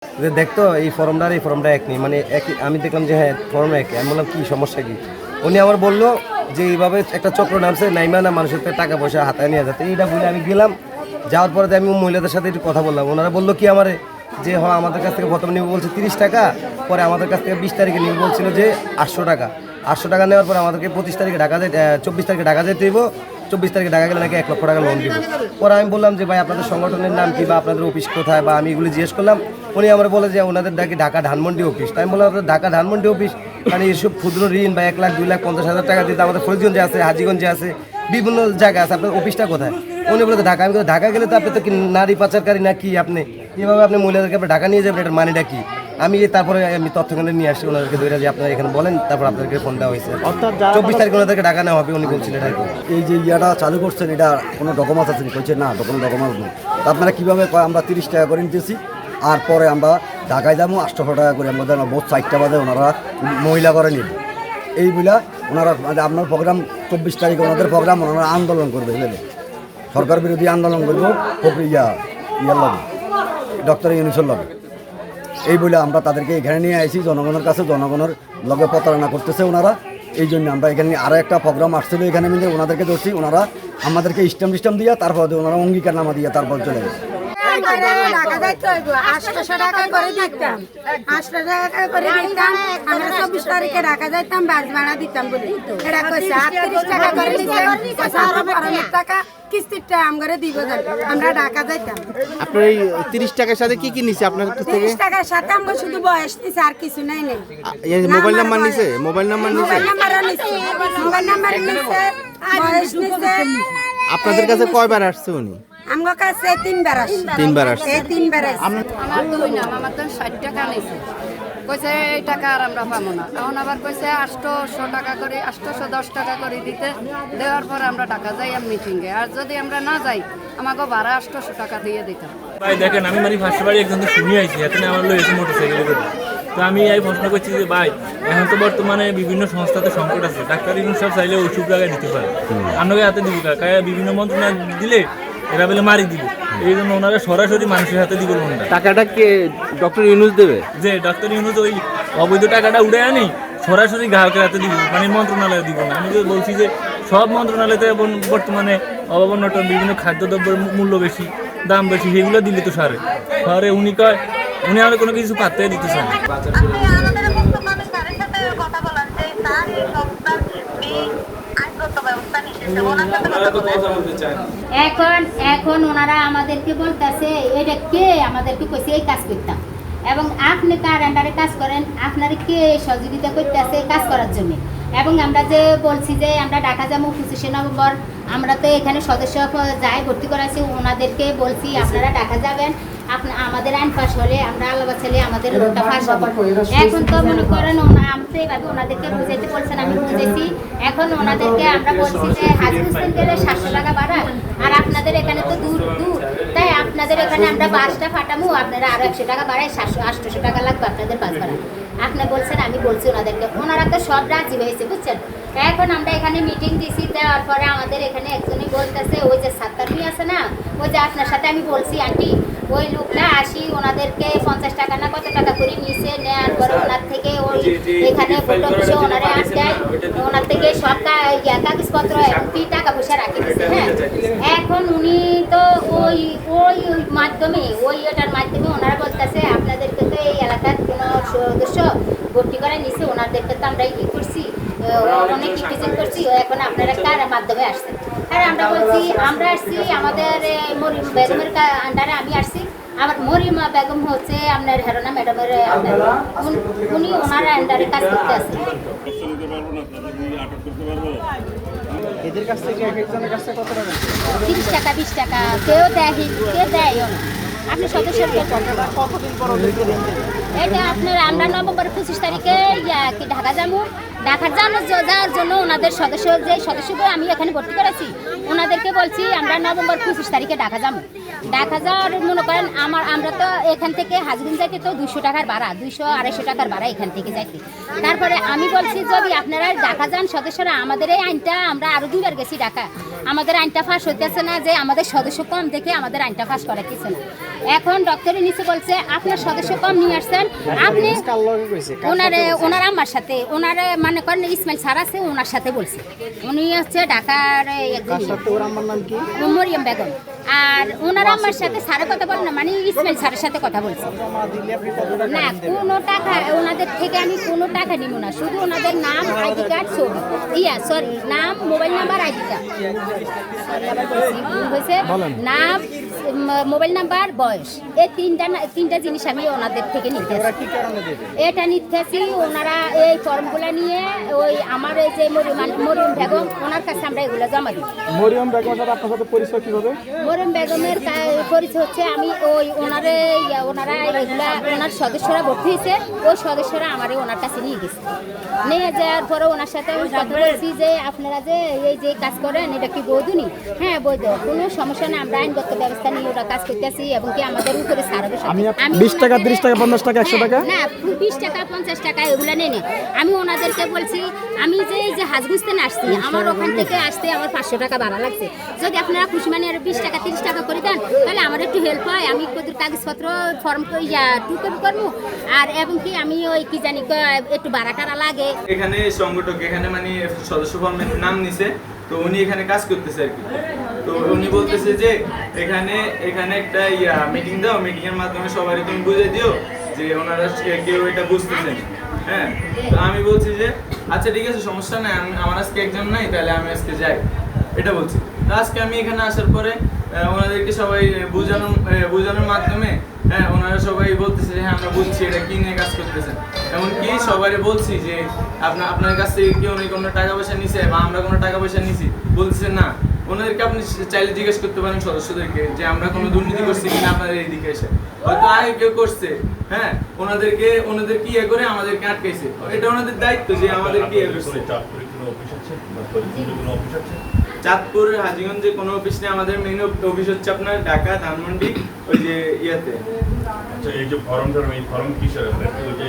যে দেখতো এই ফর্মটা এক নেই, মানে একই। আমি দেখলাম যে হ্যাঁ ফর্ম এক। আমি বললাম কী সমস্যা কী? উনি আমার বললো যে এইভাবে একটা চক্র নামছে, নাইমা না মানুষের থেকে টাকা পয়সা হাতায় নিয়ে যেতে। এইটা বলে আমি গেলাম। যাওয়ার পরে আমি মহিলাদের সাথে একটু কথা বললাম। ওনারা বললো কি আমারে যে হ্যাঁ আমাদের কাছ থেকে প্রথমে নিবে বলছে 30 টাকা, পরে আমাদের কাছ থেকে 20 তারিখে নিবে বলছিল যে 800 টাকা। 800 টাকা নেওয়ার পরে আমাদেরকে 25 তারিখে ঢাকা 24 তারিখে ঢাকা যেতে হইব। 24 তারিখে ঢাকা গেলে নাকি 1 লক্ষ টাকা লোন দিব। পরে আমি বললাম যে ভাই আপনাদের সংগঠনের নাম কি বা আপনাদের অফিস কোথায়, বা আমি এগুলো জিজ্ঞেস করলাম। উনি আমার বলে যে ওনাদের নাকি ঢাকা ধানমন্ডি অফিস। তাই আমি বললাম আপনাদের ঢাকা ধানমন্ডি অফিস মানে এইসব ক্ষুদ্র ঋণ বা 1 লাখ 2 লাখ 50,000 টাকা দিতে আমাদের ফরিদগঞ্জে আছে, হাজীগঞ্জে আছে, বিভিন্ন জায়গায় আছে, আপনার অফিসটা কোথায়? উনি বলে ঢাকা। আমি ঢাকা গেলে তো আপনি তো কি নারী পাচারকারী না কি? আপনি কীভাবে আপনি মহিলাদেরকে আপনি ঢাকা নিয়ে যাবেন, এটার মানেটা কি? তারপরে আমি তথ্যখানে নিয়ে আসছি ওনাদেরকে ধরে যে আপনারা এখানে বলেন, তারপর আপনাদেরকে ফোন দেওয়া হয়েছে। 24 তারিখে ওনাদেরকে ঢাকা নেওয়া হবে উনি বলছিলেন আর কি। এই যে ইয়াটা চালু করছেন, এটা কোনো ডকুমেন্টস আছে কি? কইছে না, কোনো ডকুমেন্টস নেই। আপনারা কীভাবে আমরা 30 টাকা করে নিতেছি, আর পরে আমরা ঢাকায় যাবো 800 টাকা করে। আমাদের বোধ 4টা বাজে ওনারা মহিলা করে নিব। এইগুলা ওনারা আপনার প্রোগ্রাম 24 তারিখে ওনাদের প্রোগ্রাম, ওনারা আন্দোলন করবে, বুঝলেন? সরকার বিরোধী আন্দোলন করবো ইয়ার লাগে, ডক্টর ইউনুসের লাগে। এই বলে আমরা তাদেরকে এখানে নিয়ে আসি জনগণের কাছে। জনগণের লগে প্রতারণা করতেছে ওনারা। এই জন্য আমরা এখানে আরও একটা প্রোগ্রাম আসছিল, এখানে মিলে ওনাদেরকে ধরছি। ওনারা আমাদেরকে স্ট্যাম্প দিয়া তারপর ওনারা অঙ্গীকারনামা দিয়ে তারপর চলে গেছে। টাকা যাইতে হইব 800 টাকা করে দিতাম, 800 টাকা করে দিতাম। আমরা 24 তারিখে ঢাকা যাইতাম, বাস ভাড়া দিতাম বলি এটা কইছে 38 টাকা করে দিতাম। আরো 12 টাকা কিস্তিটা আমগরে দিব, আমরা ঢাকা যাইতাম। আপনার এই 30 টাকার সাথে কি কি নিছে আপনার কাছ থেকে? 30 টাকার সাথে আমরা শুধু বয়স নিছে, আর কিছু নাই নেই। এই মোবাইল নাম্বার নিছে? মোবাইল নাম্বার নিছে? মোবাইল নাম্বারও নিছে, মোবাইল নাম্বার নিছে, বয়স নিছে। আপনাদের কাছে কয়বার আসছে উনি? আমগো কাছে 3 বার আসছে। 3 বার আসছে। 3 বার আসছে। আমার দুই নাম, আমার তো 60 টাকা নিছে। কইছে এই টাকা আর আমরা পাবো না। এখন আবার কইছে 800 টাকা করে, 810 টাকা করে দিতে, দেওয়ার পর আমরা টাকা যাই মিটিংয়ে। আর যদি আমরা না যাই আমাকে ভাড়া 800 টাকা দিয়ে দিতাম। ভাই দেখেন, আমি মানে ফার্স্ট বাড়ি একজন শুনি আইছি, এখানে আমার লোক এসে মোটরসাইকেলে করে। তো আমি এই প্রশ্ন করছি যে ভাই এখন তো বর্তমানে বিভিন্ন সংস্থাতে সংকট আছে, ডাক্তার ইউনুস সব চাইলে ওষুধ লাগাই দিতে পারে, আপনাকে হাতে দিব কাকা, বিভিন্ন মন্ত্রণালয় দিলে এরা বলে মারি দিব। এই জন্য ওনারা সরাসরি মানুষের হাতে দিব লোনটা। টাকাটা কে ডক্টর ইউনুস দেবে? যে ডক্টর ইউনুস ওই অবৈধ টাকাটা উড়ে আনি সরাসরি গ্রাহকের হাতে দিব, মানে মন্ত্রণালয়ে দিব না। আমি তো বলছি যে সব মন্ত্রণালয়তে বর্তমানে অবনটন, বিভিন্ন খাদ্যদ্রব্যের মূল্য বেশি, দাম বেশি, সেগুলো দিলে তো সারে সারে উনি কয় উনি আর কোনো কিছু পাত্তাই দিতেছেন না। এখন ওনারা আমাদেরকে বলতেছে এটা কে আমাদেরকে কইছে এই কাজ করতাম, এবং আপনি কার আন্ডারে কাজ করেন, আপনার কে সহযোগিতা করতেছে কাজ করার জন্য। এবং আমরা যে বলছি যে আমরা ঢাকা যাবো 25শে নভেম্বর, আমরা তো এখানে সদস্য যাই ভর্তি করাছি, ওনাদেরকে বলছি আপনারা ঢাকা যাবেন, আমাদের আইন পাশ হলে আমরা আলাদা ছেলে আমাদের লোকটা পাশ হবে। এখন তো মনে করেন আমাকে এইভাবে ওনাদেরকে বুঝাইতে বলছেন, আমি বুঝেছি। এখন ওনাদেরকে আমরা বলছি যে হাজিগঞ্জ গেলে 700 টাকা ভাড়া, আর আপনাদের এখানে তো দূর দূর, তাই আপনাদের এখানে আমরা বাসটা ফাটামু, আপনারা আরো 100 টাকা বাড়ায় 700-800 টাকা লাগবে আপনাদের বাস ভাড়া। আপনি বলছেন, আমি বলছি ওনাদেরকে, ওনারা তো সব রাজি হয়েছে, বুঝছেন। এখন আমরা এখানে মিটিং দিছি, দেওয়ার পরে আমাদের এখানে একজনই বলতেছে ওই যে সাত্তারমি আছে না, ওই যে আপনার সাথে আমি বলছি আন্টি, ওই লোকটা আসি ওনাদেরকে 50 টাকা না কত টাকা করে নিয়েছে, নেওয়ার পরে ওনার থেকে ওই এখানে ফটো অফিসে ওনারা দেয়, ওনার থেকে সব কাগজপত্র এমনকি টাকা পয়সা রাখি দিচ্ছে। হ্যাঁ, এখন উনি তো ওই ওই মাধ্যমে ওটার মাধ্যমে ওনারা বলতেছে আপনাদেরকে তো এই এলাকার কোনো সদস্য ভর্তি করে নিছে, ওনাদেরকে তো আমরা ই করছি, অনেক রিপ্রেজেন্ট করছি, এখন আপনারা কার মাধ্যমে আসছেন? আর আমরা বলছি আমরা আসছি আমাদের মরিম বেগমের আন্ডারে আমি আসছি, আমার মরিমা বেগম হচ্ছে আপনার হেরোনা ম্যাডামের আন্ডারে, উনি ওনার আন্ডারে কাজ করতে আসছেন। এদের কাছ থেকে এক একজনের কাছে কত টাকা? 30 টাকা 20 টাকা, কেউ দেয় কেউ দেয়ও না। আপনি সদস্য কতদিন পর ওদেরকে দেন? এটা আপনার আমরা নভেম্বর 25 তারিখে কি ঢাকা যাবো, ঢাকা যাওয়ার জন্য ওনাদের সদস্যদের আমি এখানে ভর্তি করেছি, ওনাদেরকে বলছি আমরা নভেম্বর 25 তারিখে ঢাকা যাবো। ঢাকা যাওয়ার মনে করেন আমরা তো এখান থেকে হাজগঞ্জ যাইতে তো 200 টাকার ভাড়া, 200-250 টাকার ভাড়া এখান থেকে যাইতে। তারপরে আমি বলছি যদি আপনারা ঢাকা যান সদস্যরা, আমাদের এই আইনটা আমরা আরো 2বার গেছি ঢাকা, আমাদের আইনটা ফাঁস হইতেছে না, যে আমাদের সদস্য কম দেখে আমাদের আইনটা ফাঁস করাইতেছে না। এখন ডক্টরের নিচে বলছে আপনার সদস্য কম নিয়ে আসছেন, আপনি কার লগে কইছে ওনার আমার সাথে ওনারে মানে করেন ইসমাইল স্যার আছে ওনার সাথে বলছে, উনি হচ্ছে ঢাকার কার সাথে ওর আম্মার নাম কি? মরিয়ম বেগম। আর ওনার আমার সাথে স্যারের কথা বলে না, মানে ইসমাইল স্যারের সাথে কথা বলছে। জমা দিলে আপনি কত টাকা না কোনো টাকা ওনাদের থেকে আমি কোনো টাকা নিব না, শুধু ওনাদের নাম, আইডি কার্ড, ছবি, সরি নাম, মোবাইল নাম্বার, আইডি কার্ড হয়েছে, নাম, মোবাইল নাম্বার, বয়স, এই তিনটা জিনিস আমি ওনাদের থেকে নিতে ওরা কি কারণে দেবে? এটা নিতেছি। ওনারা এই ফর্মগুলো নিয়ে ওই আমার এই যে মরিয়ম বেগম ওনার কাছে আমরা এগুলো জমা দিই। মরিয়ম বেগমের সাথে আপনার সাথে পরিচয় কিভাবে? মরিয়ম বেগমের পরিচয় হচ্ছে আমি ওই ওনারা এগুলা ওনার সদস্যরা ভর্তি হয়েছে, ওই সদস্যরা আমারে ওনার কাছে নিয়ে গেছে। নিয়ে যাওয়ার পরে ওনার সাথে আমি কথা বলছি যে আপনারা যে এই যে কাজ করেন এটা কি বৈধনি? হ্যাঁ বৈধ, কোনো সমস্যা নেই, আমরা আইনগত ব্যবস্থা নিয়ে ওরা কাজ করতেছি এবং কি আমাদের উপরে ছাড় হবে। আমি 20 টাকা, 30 টাকা, 50 টাকা, 100 টাকা? না 20 টাকা 50 টাকা এগুলা নেই। আমি ওনাদেরকে বলছি আমি যে এই যে হাজগুস্তানে আসছি, আমার ওখান থেকে আসতে আমার 500 টাকা ভাড়া লাগছে, যদি আপনারা খুশি মানে আর 20 টাকা 30 টাকা করে দেন তাহলে আমার একটু হেল্প হয়, আমি কত কাগজপত্র ফর্ম টুকন করবো, আর এবং কি আমি ওই কি জানি একটু ভাড়া টাড়া লাগে। এখানে সংগঠক এখানে মানে সদস্য ফর্মের নাম নিছে, তো উনি এখানে কাজ করতেছে আর কি। তো উনি বলতেছে যে এখানে একটা মিটিং দাও, মিটিং এর মাধ্যমে সবারই তুমি বুঝে দিও যে ওনারা কেউ এটা বুঝতেছেন। হ্যাঁ, তো আমি বলছি যে আচ্ছা ঠিক আছে সমস্যা নাই, আমার আজকে একজন নাই, তাহলে আমি আজকে যাই, এটা বলছি। তো আজকে আমি এখানে আসার পরে ওনাদেরকে সবাই বোঝানোর মাধ্যমে হ্যাঁ ওনারা সবাই বলতেছে যে হ্যাঁ আমরা বুঝছি এটা কি নিয়ে কাজ করতেছেন। এমনকি সবাই বলছি যে আপনার কাছ থেকে কেউ কোনো টাকা পয়সা নিছে বা আমরা কোনো টাকা পয়সা নিছি, বলতেছে না। ওনাদেরকে আপনি চাইলে জিজ্ঞেস করতে পারেন সদস্যদেরকে যে আমরা কোনো দুর্নীতি করছি কিনা আপনাদের এইদিকে এসে, হয়তো আগে কেউ করছে। হ্যাঁ, ওনাদেরকে ইয়ে করে আমাদেরকে আটকাইছে, এটা ওনাদের দায়িত্ব যে আমাদেরকে ইয়ে করছে। চাঁদপুর হাজীগঞ্জে কোনো অফিস নেই, আমাদের মেইন অফিস হচ্ছে আপনার ঢাকা, ধানমন্ডি, ওই যে ইয়াতে। আচ্ছা, এই যে ফর্মটা, এই ফর্ম কিসের? ওই যে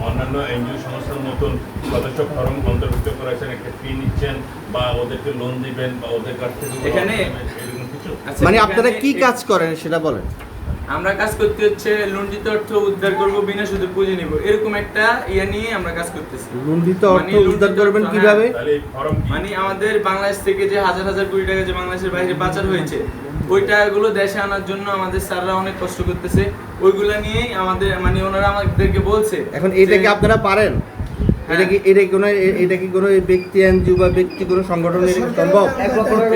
অন্যান্য এনজিও সংস্থার মতন সদস্য ফর্ম অন্তর্ভুক্ত করেছেন, একটা ফি নিচ্ছেন বা ওদেরকে লোন দিবেন বা ওদের কাছ থেকে এখানে এরকম কিছু? আচ্ছা, মানে এখানে আপনারা কি কাজ করেন সেটা বলেন। আমরা কাজ করতে হচ্ছে লুণ্ঠিত অর্থ উদ্ধার করব, বিনা সুদে পুঁজি নিব, এরকম একটা ইয়ে নিয়ে আমরা কাজ করতেছি। লুণ্ঠিত অর্থ মানে উদ্ধার করবেন অর্থ, কিভাবে? তাহলে এই ফর্ম কি? মানে আমাদের বাংলাদেশ থেকে যে হাজার হাজার কোটি টাকা যে বাংলাদেশের বাইরে পাচার হয়েছে, ওই টাকাগুলো দেশে আনার জন্য আমাদের স্যাররা অনেক কষ্ট করতেছে, ওইগুলা নিয়েই আমাদের মানে ওনারা আমাদেরকে বলছে। এখন এটা কি যে- আপনারা পারেন? হ্যাঁ। এটা কি কোনো ব্যক্তি এনজিও বা ব্যক্তি কোনো সংগঠনের সম্ভব?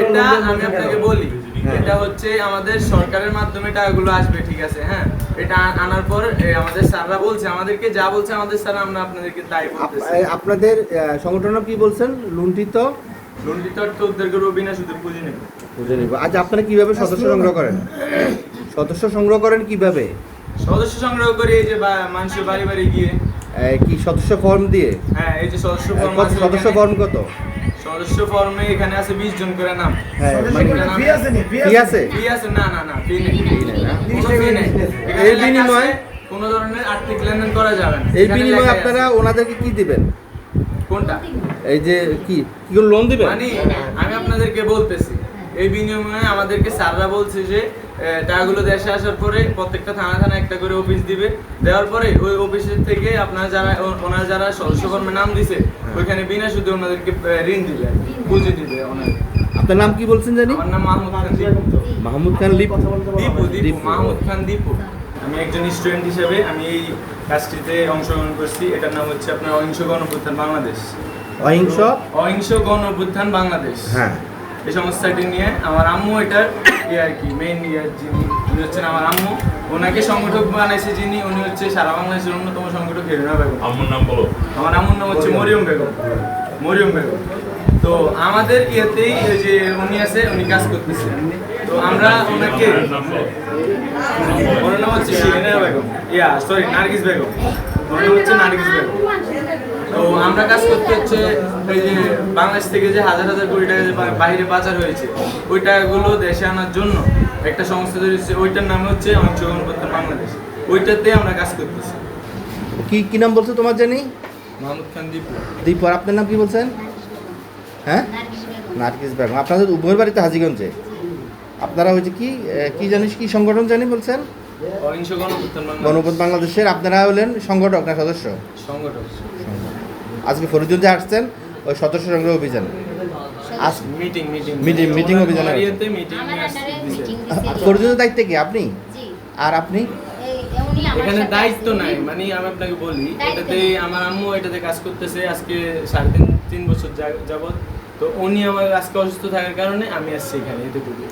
এটা আমি আপনাকে বলি, হ্যাঁ। এটা হচ্ছে আমাদের সরকারের মাধ্যমে টাকাগুলো আসবে, ঠিক আছে। হ্যাঁ, এটা আনার পর আমাদের স্যাররা বলছে আমাদেরকে, যা বলছে আমাদের স্যার, আমরা আপনাদেরকে তাই বলতেছি। আপনাদের সংগঠন কি বলছেন? লুণ্ঠিত অর্থ উদ্ধার করবো, বিনা সুদে পুঁজি নেব। বুঝে নিব। আচ্ছা, আপনারা কিভাবে সদস্য সংগ্রহ করেন? সদস্য সংগ্রহ করেন কিভাবে? সদস্য সংগ্রহ করে এই যে মানুষের বাড়ি বাড়ি গিয়ে, কি সদস্য ফর্ম দিয়ে? হ্যাঁ এই যে সদস্য ফর্ম কত আছে, সদস্য এখানে- ফর্ম কত? সদস্য ফর্মে এখানে আছে 20 জন করে নাম। হ্যাঁ, মানে ফি আছে? কি আছে? ফি আছে? না, ফি নেই, কোনো ফি নেই। এখানে এর লেখা বিনিময়ে? আছে, কোনো ধরনের আর্থিক লেনদেন করা যাবে না। এই এখানে বিনিময়ে লেখাই আপনারা ওনাদেরকে কি দিবেন? আছে। কোনটা? এই যে কি কোনো লোন দিবেন? মানে আমি আপনাদেরকে বলতেছি, এই বিনিময়ে আমাদেরকে স্যাররা বলছে যে টাকাগুলো দেশে আসার পরে প্রত্যেকটা থানা একটা করে অফিস দিবে, দেওয়ার পরে ওই অফিসের থেকে ওনারা যারা সদস্য ফর্মে নাম দিছে, ওইখানে বিনা সুদে ওনাদেরকে ঋণ দিবে, পুঁজি দিবে ওনাদের। আপনার নাম কি বলছেন জানি? আমার নাম মাহমুদ খান দীপু। মাহমুদ খান লিপু। দীপু, মাহমুদ খান দীপু। আমি একজন স্টুডেন্ট হিসেবে আমি এই কাজটিতে অংশগ্রহণ করছি। এটার নাম হচ্ছে আপনার অহিংস গণঅভ্যুত্থান বাংলাদেশ। অহিংস গণঅভ্যুত্থান বাংলাদেশ, হ্যাঁ। এই সংস্থাটি নিয়ে আমার আম্মু এটার আর কি মেইন যিনি হচ্ছেন আমার আম্মু, ওনাকে সংগঠক বানাইছে যিনি, উনি হচ্ছে সারা বাংলাদেশের অন্যতম সংগঠক হেরুনা বেগম। আমার নাম বলো। আমার আম্মুর নাম হচ্ছে মরিয়ম বেগম। তো আমাদের ইয়েতেই এই যে উনি আছে, উনি কাজ করতেছে। তো আমরা ওনাকে, ওনার নাম হচ্ছে শিরিনা বেগম, নার্গিস বেগম, ওনার নাম হচ্ছে নার্গিস বেগম। তো আমরা কাজ করতে হচ্ছে এই যে বাংলাদেশ থেকে যে হাজার হাজার কোটি টাকা যে বাইরে পাচার হয়েছে, ওই টাকাগুলো দেশে আনার জন্য একটা সংস্থা তৈরি হচ্ছে, ওইটার নাম হচ্ছে অহিংস গণঅভ্যুত্থান বাংলাদেশ। ওইটাতে আমরা কাজ করতেছি। কি নাম বলছো তোমার জানি? মাহমুদ খান দীপু। দীপু। আর আপনার নাম কি বলছেন? হ্যাঁ, নার্গিস বেগম। আপনাদের উভয়ের বাড়িতে হাজীগঞ্জে? আপনারা হচ্ছে কি কি জানিস কি সংগঠন জানি বলছেন অহিংস গণপ্রত্যান গণপথ বাংলাদেশের আপনারা হলেন সংগঠক না সদস্য সংগঠন আজকে ফরিদগঞ্জে আসছেন ওই সদস্য সংগ্রহ অভিযান আজ মিটিং অভিযানে আসছেন। আমার আন্ডারে মিটিং দিছে ফরিদগঞ্জের দায়িত্বে কি আপনি জি আর আপনি উনি আমার এখানে সাথে দায়িত্ব আসছে। নাই মানে আমি আপনাকে বলি দায়িত্ব এটাতে নেই। আমার আম্মু এটাতে কাজ করতেছে আজকে 3.5 বছর যাবত। তো উনি আমার আজকে অসুস্থ থাকার কারণে আমি আসছি এখানে এতটুকু